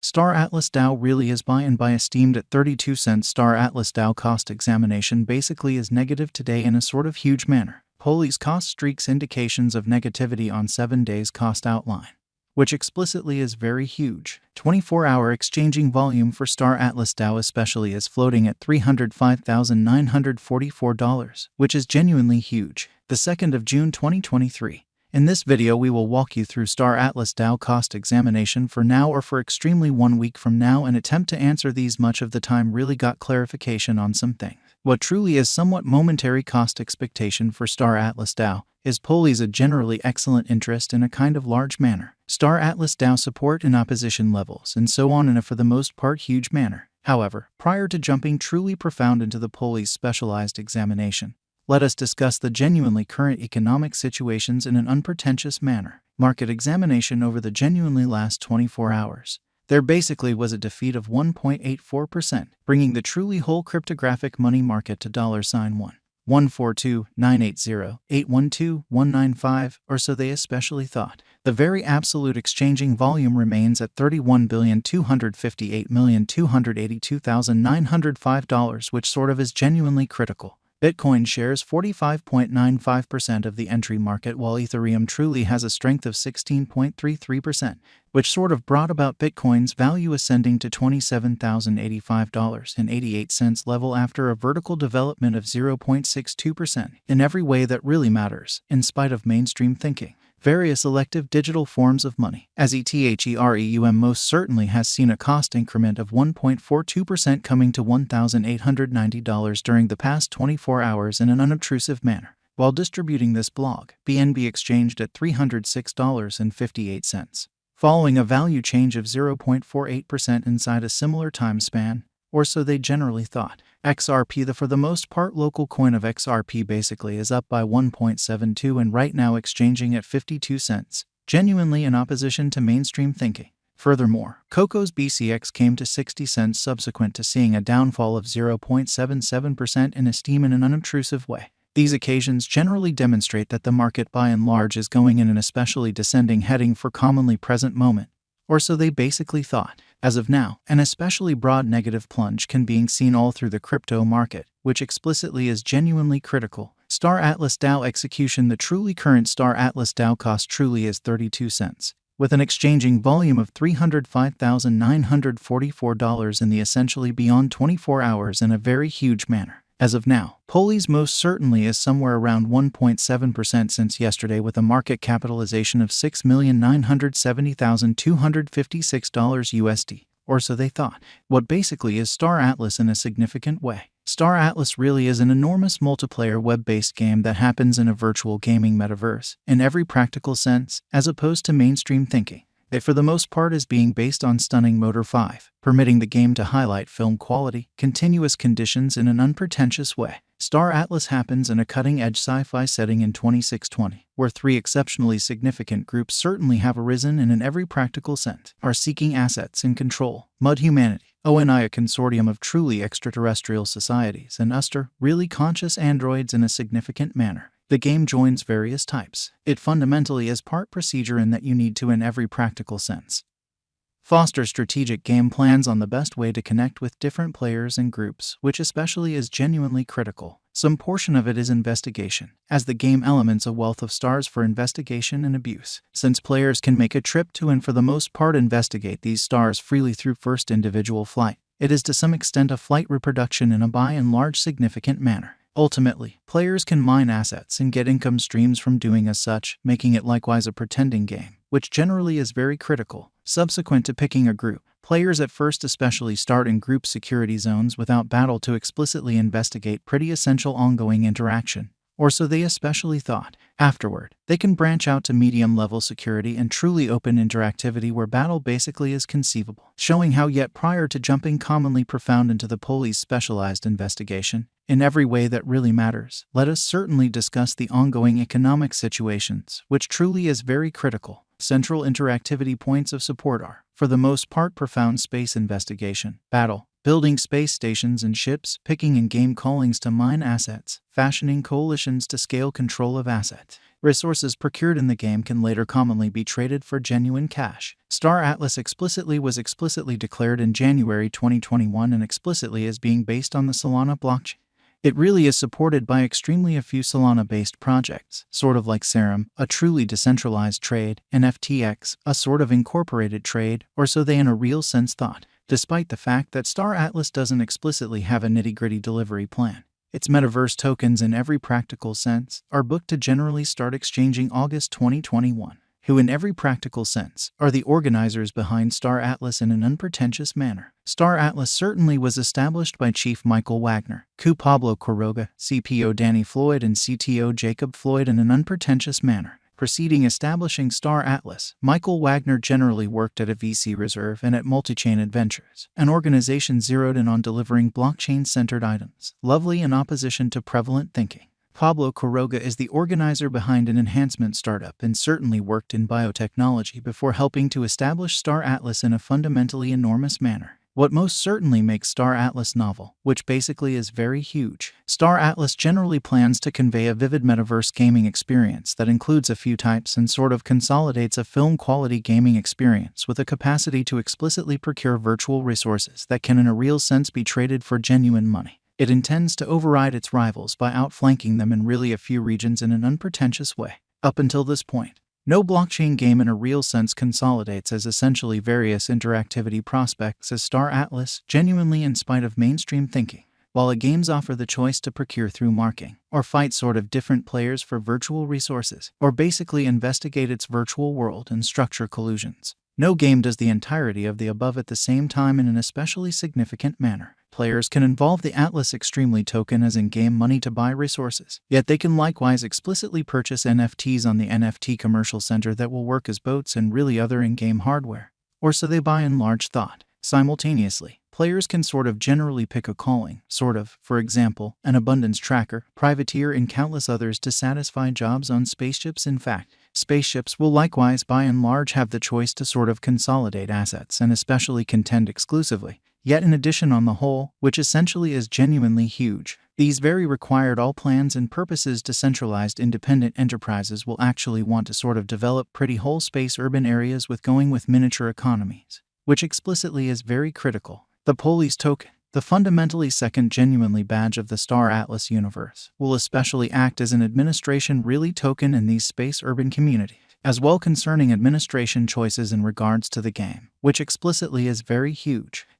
Star Atlas DAO really is buy and buy esteemed at 32 cents. Star Atlas DAO cost examination basically is negative today in a sort of huge manner. Poli's cost streaks indications of negativity on 7 days cost outline, which explicitly is very huge. 24-hour exchanging volume for Star Atlas DAO especially is floating at $305,944, which is genuinely huge. The 2nd of June 2023. In this video we will walk you through Star Atlas DAO cost examination for now or for extremely 1 week from now and attempt to answer these. Much of the time really got clarification on some things. What truly is somewhat momentary cost expectation for Star Atlas DAO is Poli's a generally excellent interest in a kind of large manner. Star Atlas DAO support and opposition levels and so on in a for the most part huge manner. However, prior to jumping truly profound into the Poli's specialized examination, let us discuss the genuinely current economic situations in an unpretentious manner. Market examination over the genuinely last 24 hours. There basically was a defeat of 1.84%, bringing the truly whole cryptographic money market to $1,142,980,812,195, or so they especially thought. The very absolute exchanging volume remains at $31,258,282,905, which sort of is genuinely critical. Bitcoin shares 45.95% of the entry market, while Ethereum truly has a strength of 16.33%, which sort of brought about Bitcoin's value ascending to $27,085.88 level after a vertical development of 0.62% in every way that really matters, in spite of mainstream thinking. Various elective digital forms of money, as Ethereum most certainly has seen a cost increment of 1.42% coming to $1,890 during the past 24 hours in an unobtrusive manner. While distributing this blog, BNB exchanged at $306.58, following a value change of 0.48% inside a similar time span, or so they generally thought. XRP, the for the most part local coin of XRP, basically is up by 1.72 and right now exchanging at 52 cents, genuinely in opposition to mainstream thinking. Furthermore, Coco's BCX came to 60 cents subsequent to seeing a downfall of 0.77% in esteem in an unobtrusive way. These occasions generally demonstrate that the market by and large is going in an especially descending heading for commonly present moment, or so they basically thought. As of now, an especially broad negative plunge can be seen all through the crypto market, which explicitly is genuinely critical. Star Atlas DAO execution. The truly current Star Atlas DAO cost truly is 32 cents, with an exchanging volume of $305,944 in the essentially beyond 24 hours in a very huge manner. As of now, Poli's most certainly is somewhere around 1.7% since yesterday, with a market capitalization of $6,970,256 USD, or so they thought. What basically is Star Atlas in a significant way? Star Atlas really is an enormous multiplayer web-based game that happens in a virtual gaming metaverse, in every practical sense, as opposed to mainstream thinking. It for the most part is being based on stunning Motor 5, permitting the game to highlight film quality, continuous conditions in an unpretentious way. Star Atlas happens in a cutting-edge sci-fi setting in 2620, where 3 exceptionally significant groups certainly have arisen and in every practical sense are seeking assets and control. Mud Humanity, ONI, a consortium of truly extraterrestrial societies, and Uster, really conscious androids in a significant manner. The game joins various types. It fundamentally is part procedure in that you need to, in every practical sense, foster strategic game plans on the best way to connect with different players and groups, which especially is genuinely critical. Some portion of it is investigation, as the game elements a wealth of stars for investigation and abuse, since players can make a trip to and for the most part investigate these stars freely through first individual flight. It is to some extent a flight reproduction in a by and large significant manner. Ultimately, players can mine assets and get income streams from doing as such, making it likewise a pretending game, which generally is very critical. Subsequent to picking a group, players at first especially start in group security zones without battle to explicitly investigate pretty essential ongoing interaction, or so they especially thought. Afterward, they can branch out to medium-level security and truly open interactivity where battle basically is conceivable, showing how yet prior to jumping commonly profound into the Poli's specialized investigation, in every way that really matters, let us certainly discuss the ongoing economic situations, which truly is very critical. Central interactivity points of support are, for the most part, profound space investigation, battle, building space stations and ships, picking and game callings to mine assets, fashioning coalitions to scale control of assets, Resources procured in the game can later commonly be traded for genuine cash. Star Atlas was explicitly declared in January 2021 and explicitly as being based on the Solana blockchain. It really is supported by extremely a few Solana-based projects, sort of like Serum, a truly decentralized trade, and FTX, a sort of incorporated trade, or so they in a real sense thought, despite the fact that Star Atlas doesn't explicitly have a nitty-gritty delivery plan. Its metaverse tokens in every practical sense are booked to generally start exchanging August 2021, who in every practical sense are the organizers behind Star Atlas in an unpretentious manner. Star Atlas certainly was established by Chief Michael Wagner, Coup Pablo Quiroga, CPO Danny Floyd, and CTO Jacob Floyd in an unpretentious manner. Preceding establishing Star Atlas, Michael Wagner generally worked at a VC Reserve and at Multichain Adventures, an organization zeroed in on delivering blockchain-centered items, lovely in opposition to prevalent thinking. Pablo Quiroga is the organizer behind an enhancement startup and certainly worked in biotechnology before helping to establish Star Atlas in a fundamentally enormous manner. What most certainly makes Star Atlas novel, which basically is very huge. Star Atlas generally plans to convey a vivid metaverse gaming experience that includes a few types and sort of consolidates a film-quality gaming experience with a capacity to explicitly procure virtual resources that can in a real sense be traded for genuine money. It intends to override its rivals by outflanking them in really a few regions in an unpretentious way. Up until this point, no blockchain game in a real sense consolidates as essentially various interactivity prospects as Star Atlas, genuinely in spite of mainstream thinking. While games offer the choice to procure through marking, or fight sort of different players for virtual resources, or basically investigate its virtual world and structure collusions, no game does the entirety of the above at the same time in an especially significant manner. Players can involve the Atlas Extremely token as in-game money to buy resources, yet they can likewise explicitly purchase NFTs on the NFT commercial center that will work as boats and really other in-game hardware, or so they buy in large thought. Simultaneously, players can sort of generally pick a calling, for example, an abundance tracker, privateer, and countless others to satisfy jobs on spaceships. In fact, spaceships will likewise by and large have the choice to sort of consolidate assets and especially contend exclusively. Yet in addition on the whole, which essentially is genuinely huge, these very required all plans and purposes decentralized independent enterprises will actually want to sort of develop pretty whole space urban areas with miniature economies, which explicitly is very critical. The Police token, the fundamentally second genuinely badge of the Star Atlas universe, will especially act as an administration really token in these space urban communities, as well concerning administration choices in regards to the game, which explicitly is very huge.